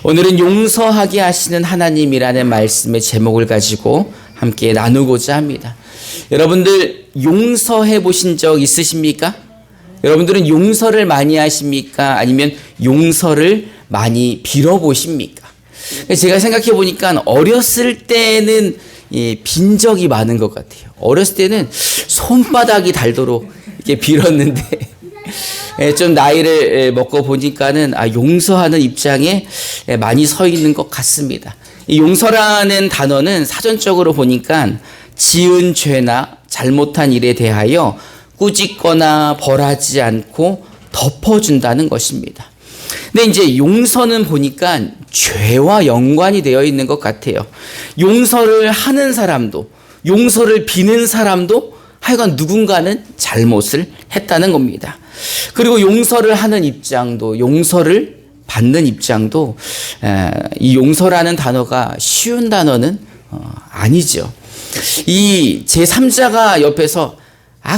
오늘은 용서하게 하시는 하나님이라는 말씀의 제목을 가지고 함께 나누고자 합니다. 여러분들 용서해 보신 적 있으십니까? 여러분들은 용서를 많이 하십니까? 아니면 용서를 많이 빌어보십니까? 제가 생각해 보니까 어렸을 때는 빈 적이 많은 것 같아요. 어렸을 때는 손바닥이 닳도록 이렇게 빌었는데 좀 나이를 먹고 보니까는 용서하는 입장에 많이 서 있는 것 같습니다. 이 용서라는 단어는 사전적으로 보니까 지은 죄나 잘못한 일에 대하여 꾸짖거나 벌하지 않고 덮어준다는 것입니다. 근데 이제 용서는 보니까 죄와 연관이 되어 있는 것 같아요. 용서를 하는 사람도, 용서를 비는 사람도 하여간 누군가는 잘못을 했다는 겁니다. 그리고 용서를 하는 입장도, 용서를 받는 입장도 이 용서라는 단어가 쉬운 단어는 아니죠. 이 제3자가 옆에서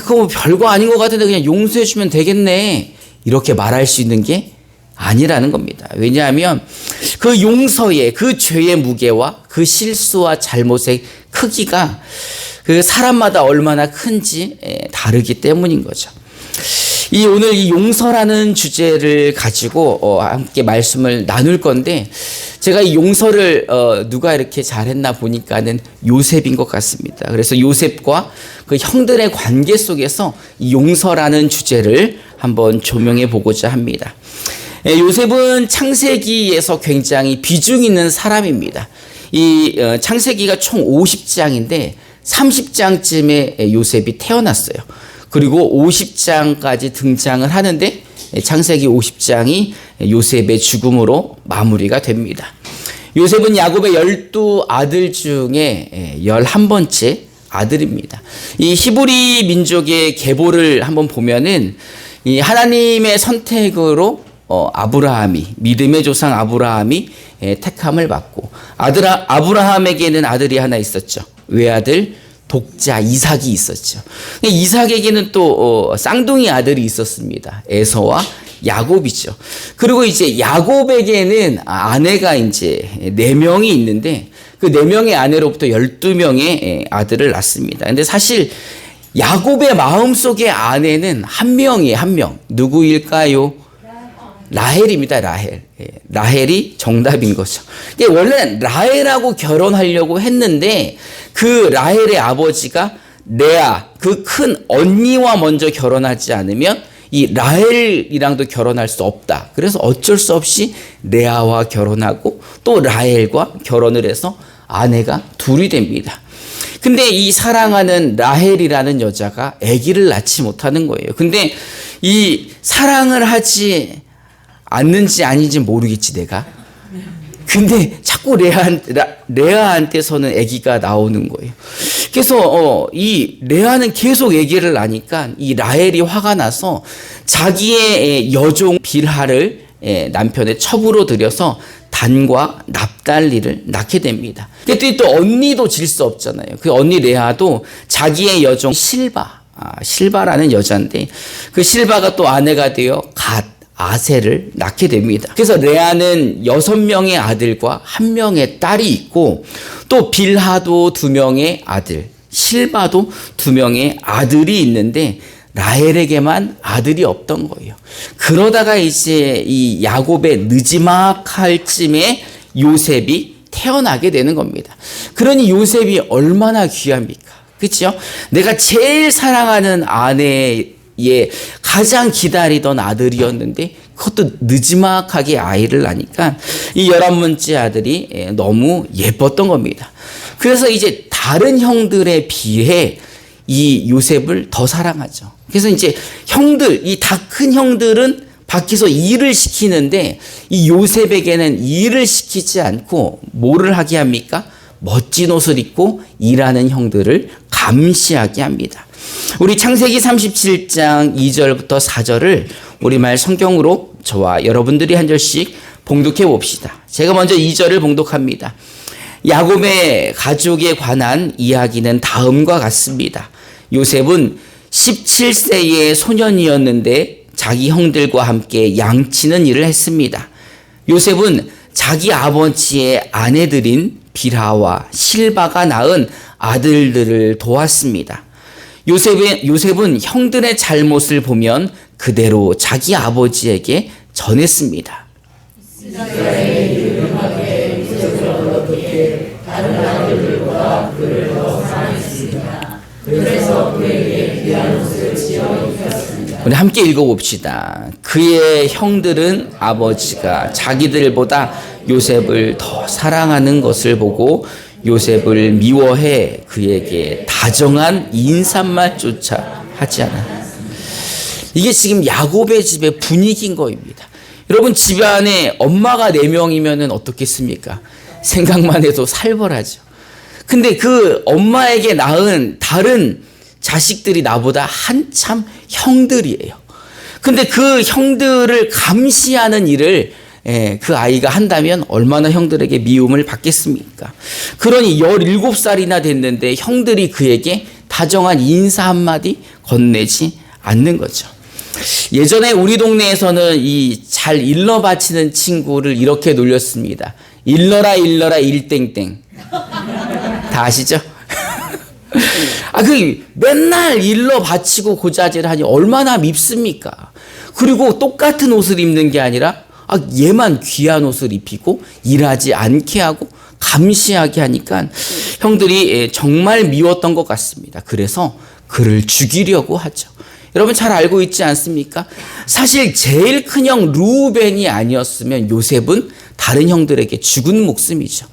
그거 뭐 별거 아닌 것 같은데 그냥 용서해 주면 되겠네, 이렇게 말할 수 있는 게 아니라는 겁니다. 왜냐하면 그 용서의, 그 죄의 무게와 그 실수와 잘못의 크기가 그 사람마다 얼마나 큰지 다르기 때문인 거죠. 오늘 이 용서라는 주제를 가지고 함께 말씀을 나눌 건데, 제가 이 용서를 누가 이렇게 잘했나 보니까는 요셉인 것 같습니다. 그래서 요셉과 그 형들의 관계 속에서 이 용서라는 주제를 한번 조명해 보고자 합니다. 요셉은 창세기에서 굉장히 비중 있는 사람입니다. 이 창세기가 총 50장인데 30장쯤에 요셉이 태어났어요. 그리고 50장까지 등장을 하는데 창세기 50장이 요셉의 죽음으로 마무리가 됩니다. 요셉은 야곱의 12아들 중에 11번째 아들입니다. 이 히브리 민족의 계보를 한번 보면은 이 하나님의 선택으로 아브라함이, 믿음의 조상 아브라함이 택함을 받고, 아브라함에게는 아들이 하나 있었죠. 외아들 독자 이삭이 있었죠. 이삭에게는 또 쌍둥이 아들이 있었습니다. 에서와 야곱이죠. 그리고 이제 야곱에게는 아내가 이제 4명이 있는데 그 4명의 아내로부터 12명의 아들을 낳습니다. 근데 사실 야곱의 마음속의 아내는 한 명이에요, 한 명. 누구일까요? 라헬입니다, 라헬. 라헬이 정답인 거죠. 원래 라헬하고 결혼하려고 했는데 그 라헬의 아버지가 레아, 그 큰 언니와 먼저 결혼하지 않으면 이 라헬이랑도 결혼할 수 없다. 그래서 어쩔 수 없이 레아와 결혼하고 또 라헬과 결혼을 해서 아내가 둘이 됩니다. 근데 이 사랑하는 라헬이라는 여자가 아기를 낳지 못하는 거예요. 근데 이 사랑을 하지 않는지 아닌지 모르겠지, 내가. 근데 자꾸 레아한테서는 아기가 나오는 거예요. 그래서 이 레아는 계속 아기를 낳으니까 이 라헬이 화가 나서 자기의 여종 빌하를 남편의 첩으로 들여서 단과 납달리를 낳게 됩니다. 그랬더니 또 언니도 질 수 없잖아요. 그 언니 레아도 자기의 여종 실바라는 여자인데 그 실바가 또 아내가 되어 아셀을 낳게 됩니다. 그래서 레아는 6명의 아들과 1명의 딸이 있고, 또 빌하도 2명의 아들, 실바도 2명의 아들이 있는데 라헬에게만 아들이 없던 거예요. 그러다가 이제 이 야곱의 느지막할 쯤에 요셉이 태어나게 되는 겁니다. 그러니 요셉이 얼마나 귀합니까? 그렇죠? 내가 제일 사랑하는 아내의 가장 기다리던 아들이었는데 그것도 느지막하게 아이를 낳으니까 이 11번째 아들이 너무 예뻤던 겁니다. 그래서 이제 다른 형들에 비해 이 요셉을 더 사랑하죠. 그래서 이제 형들, 이 다 큰 형들은 밖에서 일을 시키는데 이 요셉에게는 일을 시키지 않고 뭐를 하게 합니까? 멋진 옷을 입고 일하는 형들을 감시하게 합니다. 우리 창세기 37장 2절부터 4절을 우리말 성경으로 저와 여러분들이 한 절씩 봉독해 봅시다. 제가 먼저 2절을 봉독합니다. 야곱의 가족에 관한 이야기는 다음과 같습니다. 요셉은 17세의 소년이었는데 자기 형들과 함께 양치는 일을 했습니다. 요셉은 자기 아버지의 아내들인 빌하와 실바가 낳은 아들들을 도왔습니다. 요셉은 형들의 잘못을 보면 그대로 자기 아버지에게 전했습니다. 다른 아들들보다 그를 더 사랑했습니다. 그래서 그에게 귀한 옷을 지어 입혔습니다. 우리 함께 읽어봅시다. 그의 형들은 아버지가 자기들보다 요셉을 더 사랑하는 것을 보고 요셉을 미워해 그에게 다정한 인사말조차 하지 않았다. 이게 지금 야곱의 집의 분위기인 거입니다. 여러분, 집안에 엄마가 4명이면 어떻겠습니까? 생각만 해도 살벌하죠. 근데 그 엄마에게 낳은 다른 자식들이 나보다 한참 형들이에요. 근데 그 형들을 감시하는 일을 그 아이가 한다면 얼마나 형들에게 미움을 받겠습니까? 그러니 17살이나 됐는데 형들이 그에게 다정한 인사 한마디 건네지 않는 거죠. 예전에 우리 동네에서는 이 잘 일러 바치는 친구를 이렇게 놀렸습니다. 일러라 일땡땡. 다 아시죠? 맨날 일러 바치고 고자질 하니 얼마나 밉습니까? 그리고 똑같은 옷을 입는 게 아니라 얘만 귀한 옷을 입히고 일하지 않게 하고 감시하게 하니까 형들이 정말 미웠던 것 같습니다. 그래서 그를 죽이려고 하죠. 여러분 잘 알고 있지 않습니까? 사실 제일 큰 형 루벤이 아니었으면 요셉은 다른 형들에게 죽은 목숨이죠.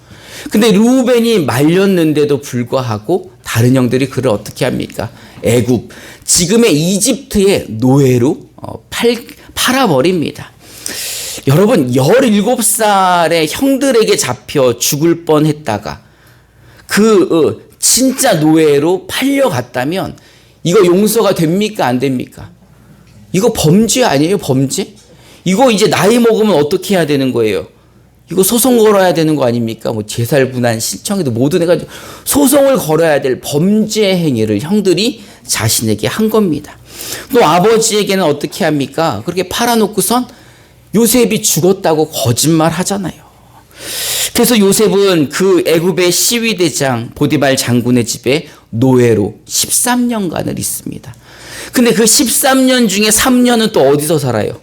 근데 루벤이 말렸는데도 불구하고 다른 형들이 그를 어떻게 합니까? 애굽, 지금의 이집트의 노예로 팔아버립니다. 여러분, 17살의 형들에게 잡혀 죽을 뻔했다가 진짜 노예로 팔려갔다면 이거 용서가 됩니까? 안 됩니까? 이거 범죄 아니에요? 범죄? 이거 이제 나이 먹으면 어떻게 해야 되는 거예요? 이거 소송 걸어야 되는 거 아닙니까? 재살분한 신청에도 모든 해가지고 소송을 걸어야 될 범죄 행위를 형들이 자신에게 한 겁니다. 또 아버지에게는 어떻게 합니까? 그렇게 팔아놓고선 요셉이 죽었다고 거짓말 하잖아요. 그래서 요셉은 그 애굽의 시위대장 보디발 장군의 집에 노예로 13년간을 있습니다. 근데 그 13년 중에 3년은 또 어디서 살아요?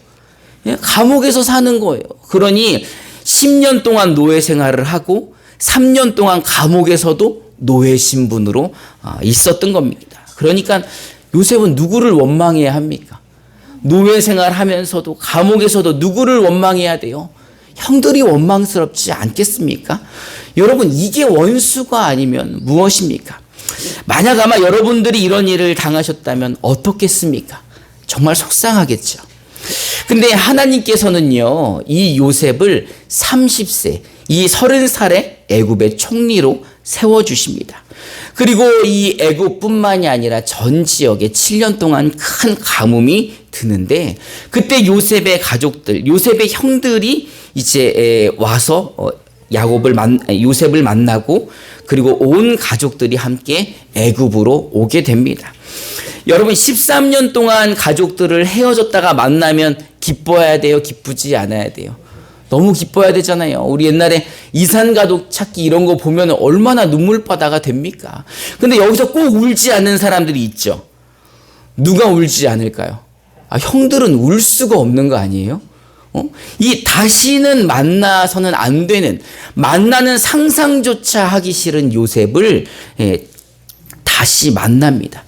감옥에서 사는 거예요. 그러니 10년 동안 노예 생활을 하고 3년 동안 감옥에서도 노예 신분으로 있었던 겁니다. 그러니까 요셉은 누구를 원망해야 합니까? 노예 생활하면서도 감옥에서도 누구를 원망해야 돼요? 형들이 원망스럽지 않겠습니까? 여러분, 이게 원수가 아니면 무엇입니까? 만약 아마 여러분들이 이런 일을 당하셨다면 어떻겠습니까? 정말 속상하겠죠. 근데 하나님께서는요, 이 요셉을 30세, 이 30살의 애굽의 총리로 세워주십니다. 그리고 이 애굽뿐만이 아니라 전 지역에 7년 동안 큰 가뭄이 드는데, 그때 요셉의 가족들, 요셉의 형들이 이제 와서 요셉을 만나고 그리고 온 가족들이 함께 애굽으로 오게 됩니다. 여러분, 13년 동안 가족들을 헤어졌다가 만나면 기뻐해야 돼요? 기쁘지 않아야 돼요? 너무 기뻐야 되잖아요. 우리 옛날에 이산가족 찾기 이런 거 보면 얼마나 눈물바다가 됩니까? 근데 여기서 꼭 울지 않는 사람들이 있죠. 누가 울지 않을까요? 형들은 울 수가 없는 거 아니에요? 이 다시는 만나서는 안 되는, 만나는 상상조차 하기 싫은 요셉을 다시 만납니다.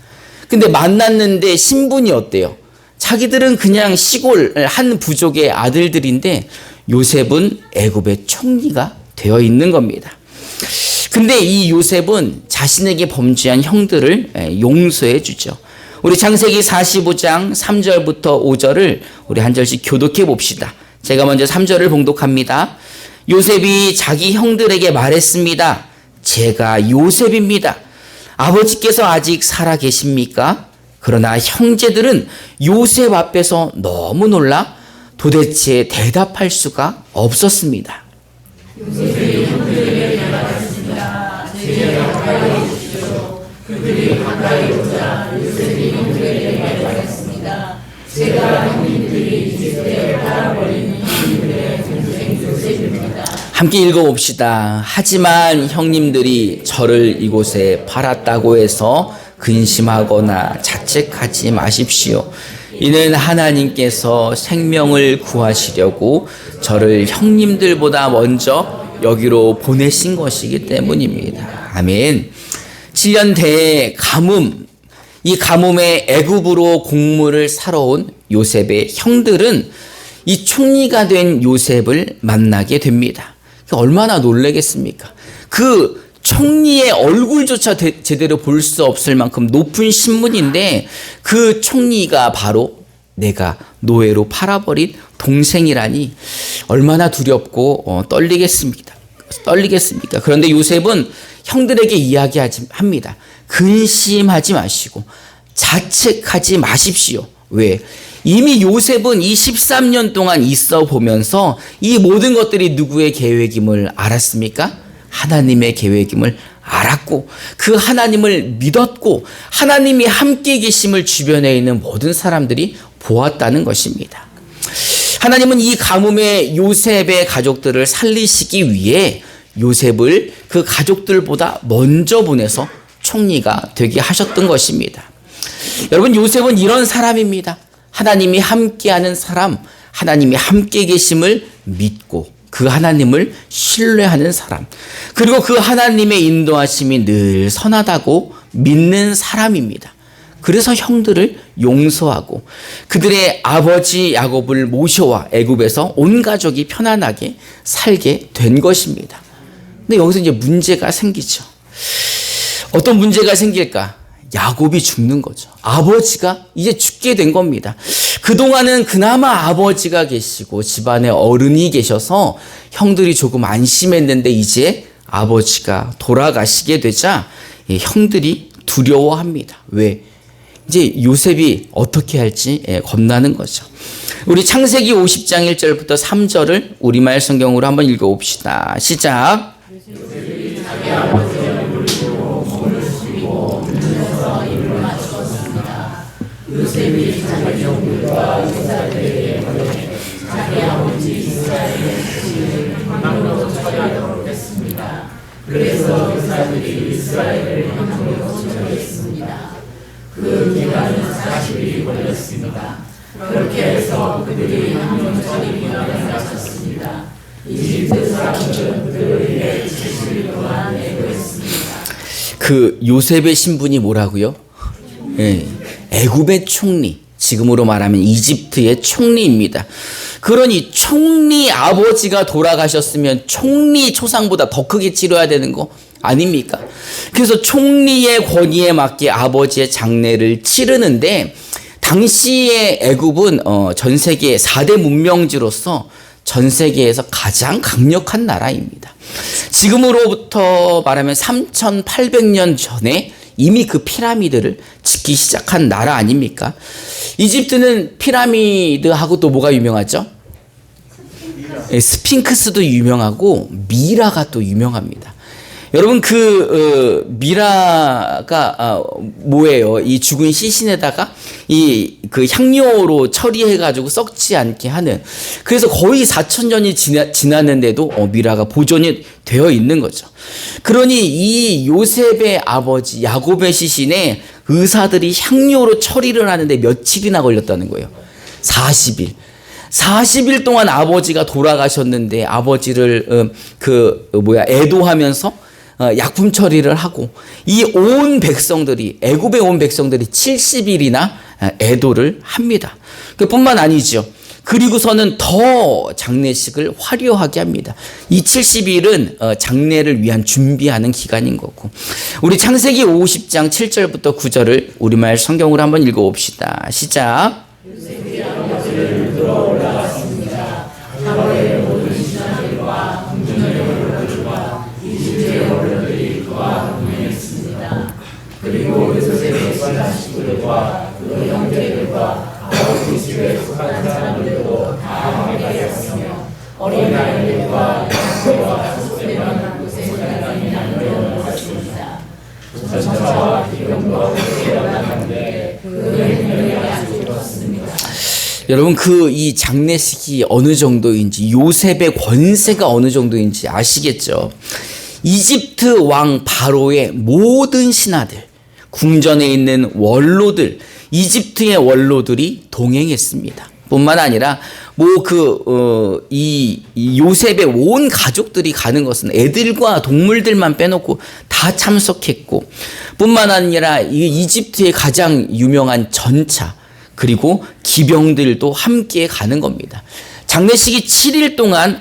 근데 만났는데 신분이 어때요? 자기들은 그냥 시골 한 부족의 아들들인데 요셉은 애굽의 총리가 되어 있는 겁니다. 근데 이 요셉은 자신에게 범죄한 형들을 용서해 주죠. 우리 창세기 45장 3절부터 5절을 우리 한 절씩 교독해 봅시다. 제가 먼저 3절을 봉독합니다. 요셉이 자기 형들에게 말했습니다. 제가 요셉입니다. 아버지께서 아직 살아 계십니까? 그러나 형제들은 요셉 앞에서 너무 놀라 도대체 대답할 수가 없었습니다. 요셉이 형들에게 말했습니다. 제게 가까이 오십시오. 그들이 가까이 오자 요셉이 형들에게 말했습니다. 제가 형님들이 이집트에 팔아버린 형님들의 동생 요셉입니다. 함께 읽어봅시다. 하지만 형님들이 저를 이곳에 팔았다고 해서 근심하거나 자책하지 마십시오. 이는 하나님께서 생명을 구하시려고 저를 형님들보다 먼저 여기로 보내신 것이기 때문입니다. 아멘. 7년 대의 가뭄, 이 가뭄에 애굽으로 곡물을 사러 온 요셉의 형들은 이 총리가 된 요셉을 만나게 됩니다. 얼마나 놀라겠습니까? 그 총리의 얼굴조차 제대로 볼 수 없을 만큼 높은 신분인데 그 총리가 바로 내가 노예로 팔아버린 동생이라니 얼마나 두렵고 떨리겠습니까? 그런데 요셉은 형들에게 이야기합니다. 근심하지 마시고 자책하지 마십시오. 왜? 이미 요셉은 이 13년 동안 있어 보면서 이 모든 것들이 누구의 계획임을 알았습니까? 하나님의 계획임을 알았고 그 하나님을 믿었고 하나님이 함께 계심을 주변에 있는 모든 사람들이 보았다는 것입니다. 하나님은 이 가뭄에 요셉의 가족들을 살리시기 위해 요셉을 그 가족들보다 먼저 보내서 총리가 되게 하셨던 것입니다. 여러분, 요셉은 이런 사람입니다. 하나님이 함께하는 사람, 하나님이 함께 계심을 믿고 그 하나님을 신뢰하는 사람, 그리고 그 하나님의 인도하심이 늘 선하다고 믿는 사람입니다. 그래서 형들을 용서하고 그들의 아버지 야곱을 모셔와 애굽에서 온 가족이 편안하게 살게 된 것입니다. 근데 여기서 이제 문제가 생기죠. 어떤 문제가 생길까? 야곱이 죽는 거죠. 아버지가 이제 죽게 된 겁니다. 그동안은 그나마 아버지가 계시고 집안에 어른이 계셔서 형들이 조금 안심했는데 이제 아버지가 돌아가시게 되자 형들이 두려워합니다. 왜? 이제 요셉이 어떻게 할지 겁나는 거죠. 우리 창세기 50장 1절부터 3절을 우리말 성경으로 한번 읽어봅시다. 시작. 요셉이 자기 아버지를 부르고 몸을 숙이고 눈에서 입을 맞추었습니다. 요셉이 자기 종들과 이스라엘에게 보내 자기 아버지 이스라엘의 시신을 황으로 처리하도록 했습니다. 그래서 의사들이 이스라엘을 황으로 처리했습니다. 그 기간은 40일이 걸렸습니다. 그렇게 해서 그들이 황으로 처리 기간을 마쳤습니다. 이집트 사람들은 그들에게 70일 동안 애고했습니다. 그 요셉의 신분이 뭐라고요? 애굽의 총리, 지금으로 말하면 이집트의 총리입니다. 그러니 총리 아버지가 돌아가셨으면 총리 초상보다 더 크게 치러야 되는 거 아닙니까? 그래서 총리의 권위에 맞게 아버지의 장례를 치르는데 당시의 애굽은 전 세계 4대 문명지로서 전 세계에서 가장 강력한 나라입니다. 지금으로부터 말하면 3,800년 전에 이미 그 피라미드를 짓기 시작한 나라 아닙니까? 이집트는 피라미드하고 또 뭐가 유명하죠? 스핑크스도 유명하고 미라가 또 유명합니다. 여러분, 그 미라가 뭐예요? 이 죽은 시신에다가 그 향료로 처리해가지고 썩지 않게 하는, 그래서 거의 4,000년이 지났는데도 미라가 보존이 되어 있는 거죠. 그러니 이 요셉의 아버지 야곱의 시신에 의사들이 향료로 처리를 하는데 며칠이나 걸렸다는 거예요. 40일 동안 아버지가 돌아가셨는데 아버지를 애도하면서 약품 처리를 하고 이 온 백성들이, 애굽의 온 백성들이 70일이나 애도를 합니다. 그뿐만 아니죠. 그리고서는 더 장례식을 화려하게 합니다. 이 70일은 장례를 위한 준비하는 기간인 거고. 우리 창세기 50장 7절부터 9절을 우리말 성경으로 한번 읽어봅시다. 시작. 요셉이 아버지를 들어 올라갔습니다. 하루에 모든 신하들과 궁중의 어른들과 이집트의 어른들이 그와 동행했습니다. 그리고 요셉의 신하식구들과 그 형제들과 아버지 집에 속한 사람들도 다 함께하였으며 어린아이들과 양떼와 소떼만 곳에 사람이 남겨놓았습니다. 전차와 기름과 함께 일어났는데 그 행렬이 아주 길었습니다. 여러분 이 장례식이 어느 정도인지, 요셉의 권세가 어느 정도인지 아시겠죠? 이집트 왕 바로의 모든 신하들, 궁전에 있는 원로들, 이집트의 원로들이 동행했습니다. 뿐만 아니라 이 요셉의 온 가족들이 가는 것은 애들과 동물들만 빼놓고 다 참석했고, 뿐만 아니라 이집트의 가장 유명한 전차 그리고 기병들도 함께 가는 겁니다. 장례식이 7일 동안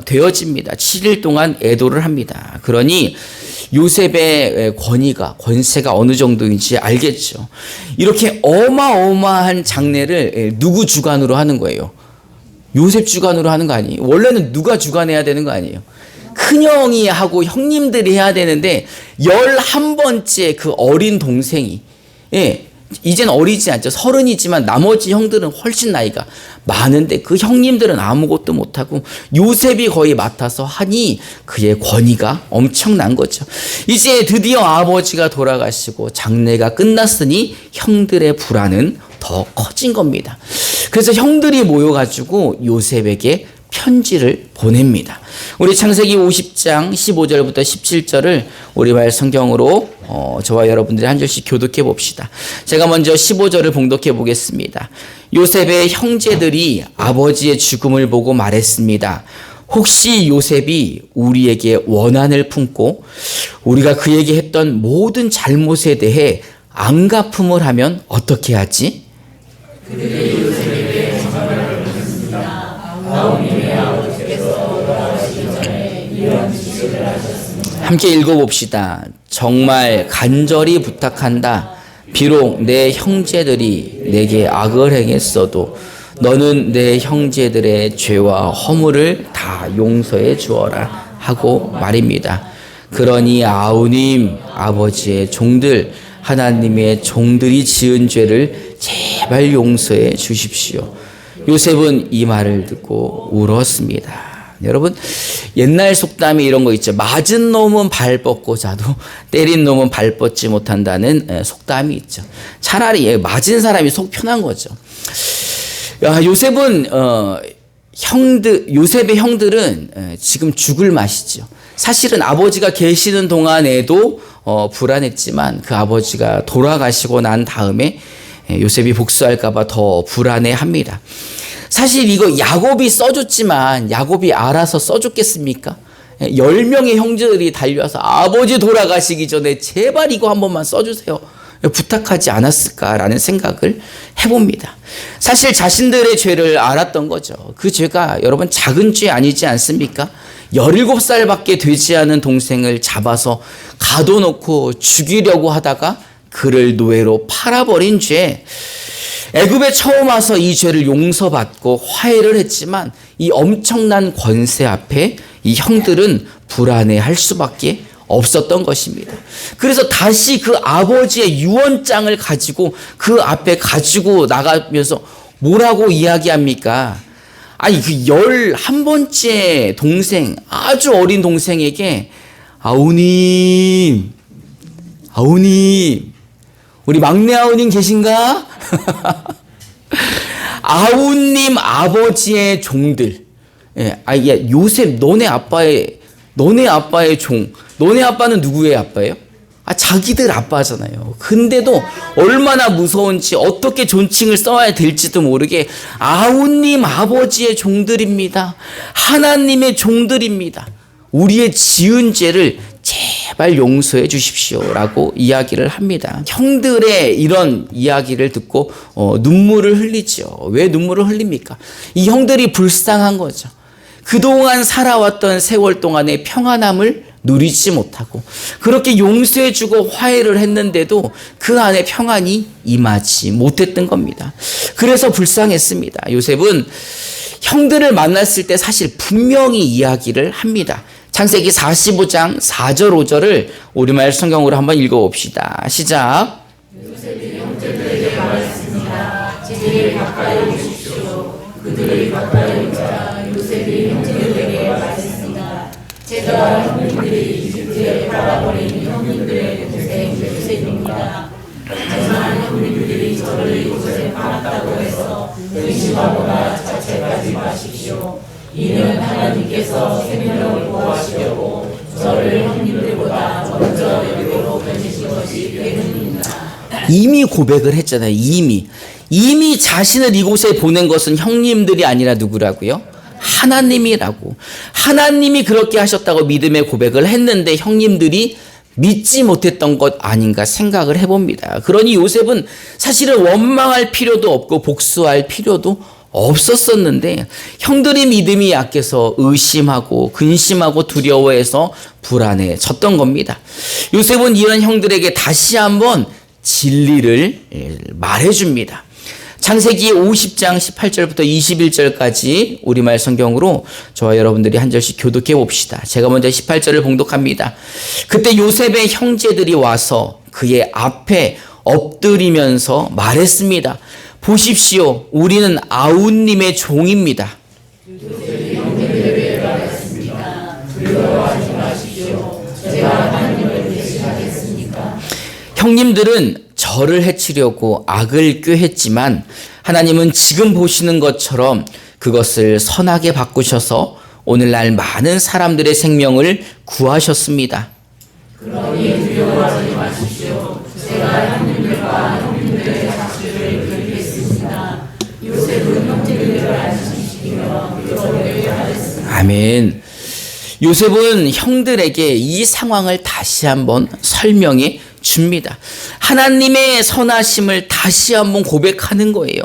되어집니다. 7일 동안 애도를 합니다. 그러니 요셉의 권세가 어느 정도인지 알겠죠. 이렇게 어마어마한 장례를 누구 주관으로 하는 거예요? 요셉 주관으로 하는 거 아니에요? 원래는 누가 주관해야 되는 거 아니에요? 큰형이 하고 형님들이 해야 되는데 11번째 그 어린 동생이, 이젠 어리지 않죠. 30이지만 나머지 형들은 훨씬 나이가 많은데 그 형님들은 아무것도 못하고 요셉이 거의 맡아서 하니 그의 권위가 엄청난 거죠. 이제 드디어 아버지가 돌아가시고 장례가 끝났으니 형들의 불안은 더 커진 겁니다. 그래서 형들이 모여가지고 요셉에게 편지를 보냅니다. 우리 창세기 50장 15절부터 17절을 우리말 성경으로 저와 여러분들이 한 절씩 교독해 봅시다. 제가 먼저 15절을 봉독해 보겠습니다. 요셉의 형제들이 아버지의 죽음을 보고 말했습니다. 혹시 요셉이 우리에게 원한을 품고 우리가 그에게 했던 모든 잘못에 대해 안갚음을 하면 어떻게 하지? 그들이 요셉에게 전화를 보냈습니다. 아우님의 아버지께서 돌아가시기 전에 이런 지시를 하셨습니다. 함께 읽어봅시다. 정말 간절히 부탁한다. 비록 내 형제들이 내게 악을 행했어도 너는 내 형제들의 죄와 허물을 다 용서해 주어라 하고 말입니다. 그러니 아우님 아버지의 종들 하나님의 종들이 지은 죄를 제발 용서해 주십시오. 요셉은 이 말을 듣고 울었습니다. 여러분 옛날 속담에 이런 거 있죠. 맞은 놈은 발 뻗고 자도 때린 놈은 발 뻗지 못한다는 속담이 있죠. 차라리 맞은 사람이 속 편한 거죠. 요셉의 형들은 지금 죽을 맛이죠. 사실은 아버지가 계시는 동안에도 불안했지만 그 아버지가 돌아가시고 난 다음에 요셉이 복수할까봐 더 불안해합니다. 사실 이거 야곱이 써줬지만 야곱이 알아서 써줬겠습니까? 10명의 형제들이 달려와서 아버지 돌아가시기 전에 제발 이거 한 번만 써주세요. 부탁하지 않았을까라는 생각을 해봅니다. 사실 자신들의 죄를 알았던 거죠. 그 죄가 여러분 작은 죄 아니지 않습니까? 17살밖에 되지 않은 동생을 잡아서 가둬놓고 죽이려고 하다가 그를 노예로 팔아버린 죄. 애굽에 처음 와서 이 죄를 용서받고 화해를 했지만 이 엄청난 권세 앞에 이 형들은 불안해할 수밖에 없었던 것입니다. 그래서 다시 그 아버지의 유언장을 가지고 그 앞에 가지고 나가면서 뭐라고 이야기합니까? 아니 그 11번째 동생, 아주 어린 동생에게 아우님 우리 막내 아우님 계신가? 아우님 아버지의 종들. 요셉 너네 아빠의 종. 너네 아빠는 누구의 아빠예요? 자기들 아빠잖아요. 근데도 얼마나 무서운지 어떻게 존칭을 써야 될지도 모르게 아우님 아버지의 종들입니다. 하나님의 종들입니다. 우리의 지은 죄를 제발 용서해 주십시오라고 이야기를 합니다. 형들의 이런 이야기를 듣고 눈물을 흘리죠. 왜 눈물을 흘립니까? 이 형들이 불쌍한 거죠. 그동안 살아왔던 세월 동안의 평안함을 누리지 못하고 그렇게 용서해주고 화해를 했는데도 그 안에 평안이 임하지 못했던 겁니다. 그래서 불쌍했습니다. 요셉은 형들을 만났을 때 사실 분명히 이야기를 합니다. 창세기 45장 4절 5절을 우리말 성경으로 한번 읽어봅시다. 시작. 요셉이 형제들에게 말했습니다. 제일 가까이 오십시오. 그들이 가까이 오자 요셉이 형제들에게 말했습니다. 제가 형님들이 이집트에 팔아버린 형님들의 동생 요셉입니다. 이미 고백을 했잖아요. 이미 자신을 이곳에 보낸 것은 형님들이 아니라 누구라고요? 하나님이라고. 하나님이 그렇게 하셨다고 믿음의 고백을 했는데 형님들이 믿지 못했던 것 아닌가 생각을 해봅니다. 그러니 요셉은 사실은 원망할 필요도 없고 복수할 필요도 없었었는데 형들이 믿음이 약해서 의심하고 근심하고 두려워해서 불안해졌던 겁니다. 요셉은 이런 형들에게 다시 한번 진리를 말해줍니다. 창세기 50장 18절부터 21절까지 우리말 성경으로 저와 여러분들이 한 절씩 교독해 봅시다. 제가 먼저 18절을 봉독합니다. 그때 요셉의 형제들이 와서 그의 앞에 엎드리면서 말했습니다. 보십시오, 우리는 아웃님의 종입니다. 형님들은 저를 해치려고 악을 꾀했지만 하나님은 지금 보시는 것처럼 그것을 선하게 바꾸셔서 오늘날 많은 사람들의 생명을 구하셨습니다. 그러니 두려워하지 마십시오. 제가 형님들과 형님들의 자식을 괴롭혔습니다. 요셉은 형제들을 안심시키며 그들에게 하였습니다. 아멘. 요셉은 형들에게 이 상황을 다시 한번 설명해 줍니다. 하나님의 선하심을 다시 한번 고백하는 거예요.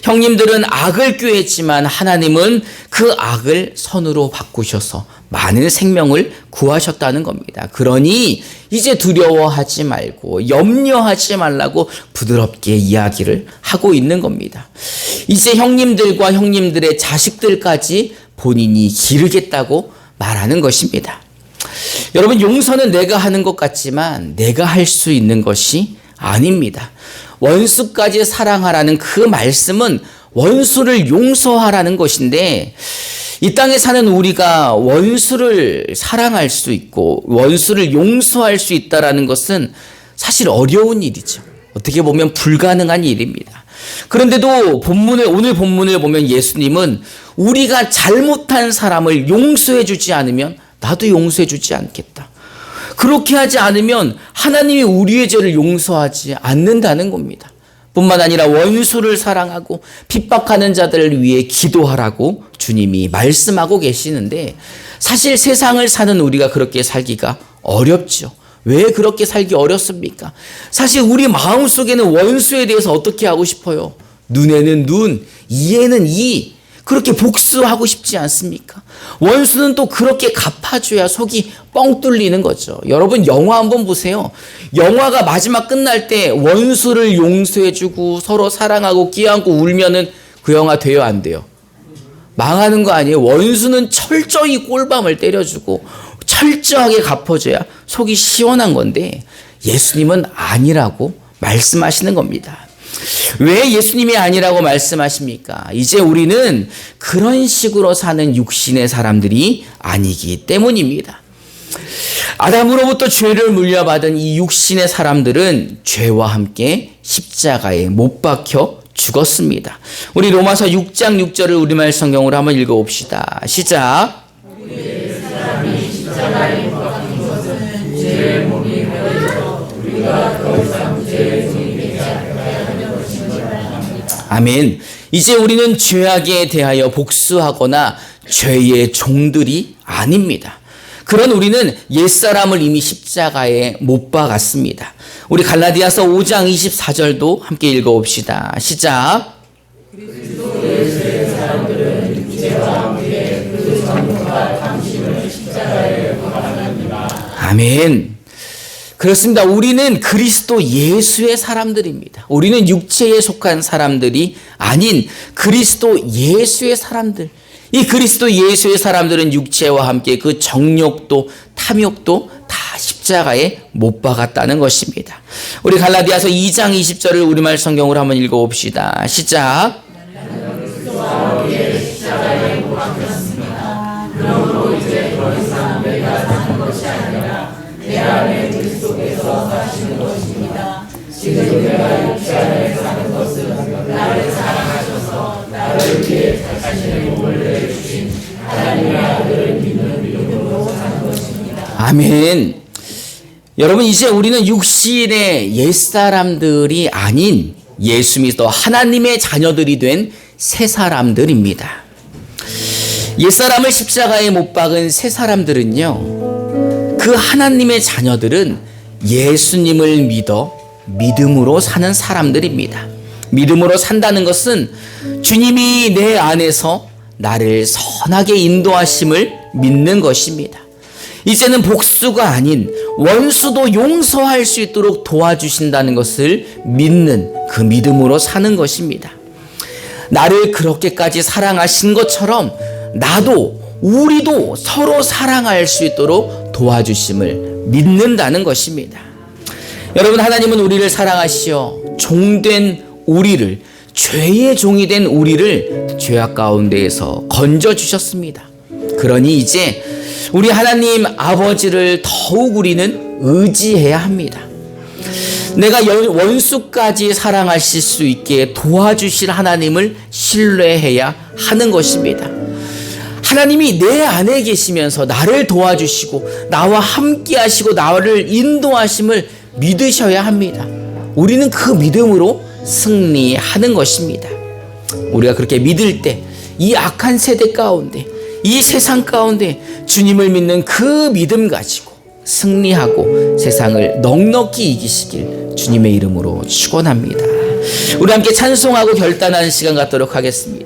형님들은 악을 꾀했지만 하나님은 그 악을 선으로 바꾸셔서 많은 생명을 구하셨다는 겁니다. 그러니 이제 두려워하지 말고 염려하지 말라고 부드럽게 이야기를 하고 있는 겁니다. 이제 형님들과 형님들의 자식들까지 본인이 기르겠다고 말하는 것입니다. 여러분, 용서는 내가 하는 것 같지만 내가 할 수 있는 것이 아닙니다. 원수까지 사랑하라는 그 말씀은 원수를 용서하라는 것인데 이 땅에 사는 우리가 원수를 사랑할 수 있고 원수를 용서할 수 있다는 것은 사실 어려운 일이죠. 어떻게 보면 불가능한 일입니다. 그런데도 오늘 본문을 보면 예수님은 우리가 잘못한 사람을 용서해 주지 않으면 나도 용서해 주지 않겠다. 그렇게 하지 않으면 하나님이 우리의 죄를 용서하지 않는다는 겁니다. 뿐만 아니라 원수를 사랑하고 핍박하는 자들을 위해 기도하라고 주님이 말씀하고 계시는데 사실 세상을 사는 우리가 그렇게 살기가 어렵죠. 왜 그렇게 살기 어렵습니까? 사실 우리 마음속에는 원수에 대해서 어떻게 하고 싶어요? 눈에는 눈, 이에는 이. 그렇게 복수하고 싶지 않습니까? 원수는 또 그렇게 갚아줘야 속이 뻥 뚫리는 거죠. 여러분, 영화 한번 보세요. 영화가 마지막 끝날 때 원수를 용서해주고 서로 사랑하고 끼안고 울면은 그 영화 돼요, 안 돼요? 망하는 거 아니에요? 원수는 철저히 꼴밤을 때려주고 철저하게 갚아줘야 속이 시원한 건데 예수님은 아니라고 말씀하시는 겁니다. 왜 예수님이 아니라고 말씀하십니까? 이제 우리는 그런 식으로 사는 육신의 사람들이 아니기 때문입니다. 아담으로부터 죄를 물려받은 이 육신의 사람들은 죄와 함께 십자가에 못 박혀 죽었습니다. 우리 로마서 6장 6절을 우리말 성경으로 한번 읽어봅시다. 시작. 우리 사람이 십자가에 못 박힌 것은 죄의 몸이 되어서 우리가 더 이상 죄의 종이 되지 않게 하는 것입니다. 아멘. 이제 우리는 죄악에 대하여 복수하거나 죄의 종들이 아닙니다. 그런 우리는 옛사람을 이미 십자가에 못 박았습니다. 우리 갈라디아서 5장 24절도 함께 읽어봅시다. 시작. 그리스도 예수의 사람들은 죄와 함께 그 전부가 당신을 십자가에 박았습니다. 아멘. 그렇습니다. 우리는 그리스도 예수의 사람들입니다. 우리는 육체에 속한 사람들이 아닌 그리스도 예수의 사람들. 이 그리스도 예수의 사람들은 육체와 함께 그 정욕도 탐욕도 다 십자가에 못 박았다는 것입니다. 우리 갈라디아서 2장 20절을 우리말 성경으로 한번 읽어봅시다. 시작. 나는 그리스도와 함께 십자가에 못 박혔습니다. 그러므로 이제 더 이상 내가 사는 것이 아니라 내 안에 그리스도께서 사시는 것입니다. 아멘. 여러분, 이제 우리는 육신의 옛사람들이 아닌 예수 믿어 하나님의 자녀들이 된 새 사람들입니다. 옛사람을 십자가에 못 박은 새 사람들은요, 그 하나님의 자녀들은 예수님을 믿어 믿음으로 사는 사람들입니다. 믿음으로 산다는 것은 주님이 내 안에서 나를 선하게 인도하심을 믿는 것입니다. 이제는 복수가 아닌 원수도 용서할 수 있도록 도와주신다는 것을 믿는 그 믿음으로 사는 것입니다. 나를 그렇게까지 사랑하신 것처럼 나도 우리도 서로 사랑할 수 있도록 도와주심을 믿는다는 것입니다. 여러분, 하나님은 우리를 사랑하시어 종된 우리를, 죄의 종이 된 우리를 죄악 가운데에서 건져주셨습니다. 그러니 이제 우리 하나님 아버지를 더욱 우리는 의지해야 합니다. 내가 원수까지 사랑하실 수 있게 도와주실 하나님을 신뢰해야 하는 것입니다. 하나님이 내 안에 계시면서 나를 도와주시고 나와 함께 하시고 나를 인도하심을 믿으셔야 합니다. 우리는 그 믿음으로 승리하는 것입니다. 우리가 그렇게 믿을 때 이 악한 세대 가운데, 이 세상 가운데 주님을 믿는 그 믿음 가지고 승리하고 세상을 넉넉히 이기시길 주님의 이름으로 축원합니다. 우리 함께 찬송하고 결단하는 시간 갖도록 하겠습니다.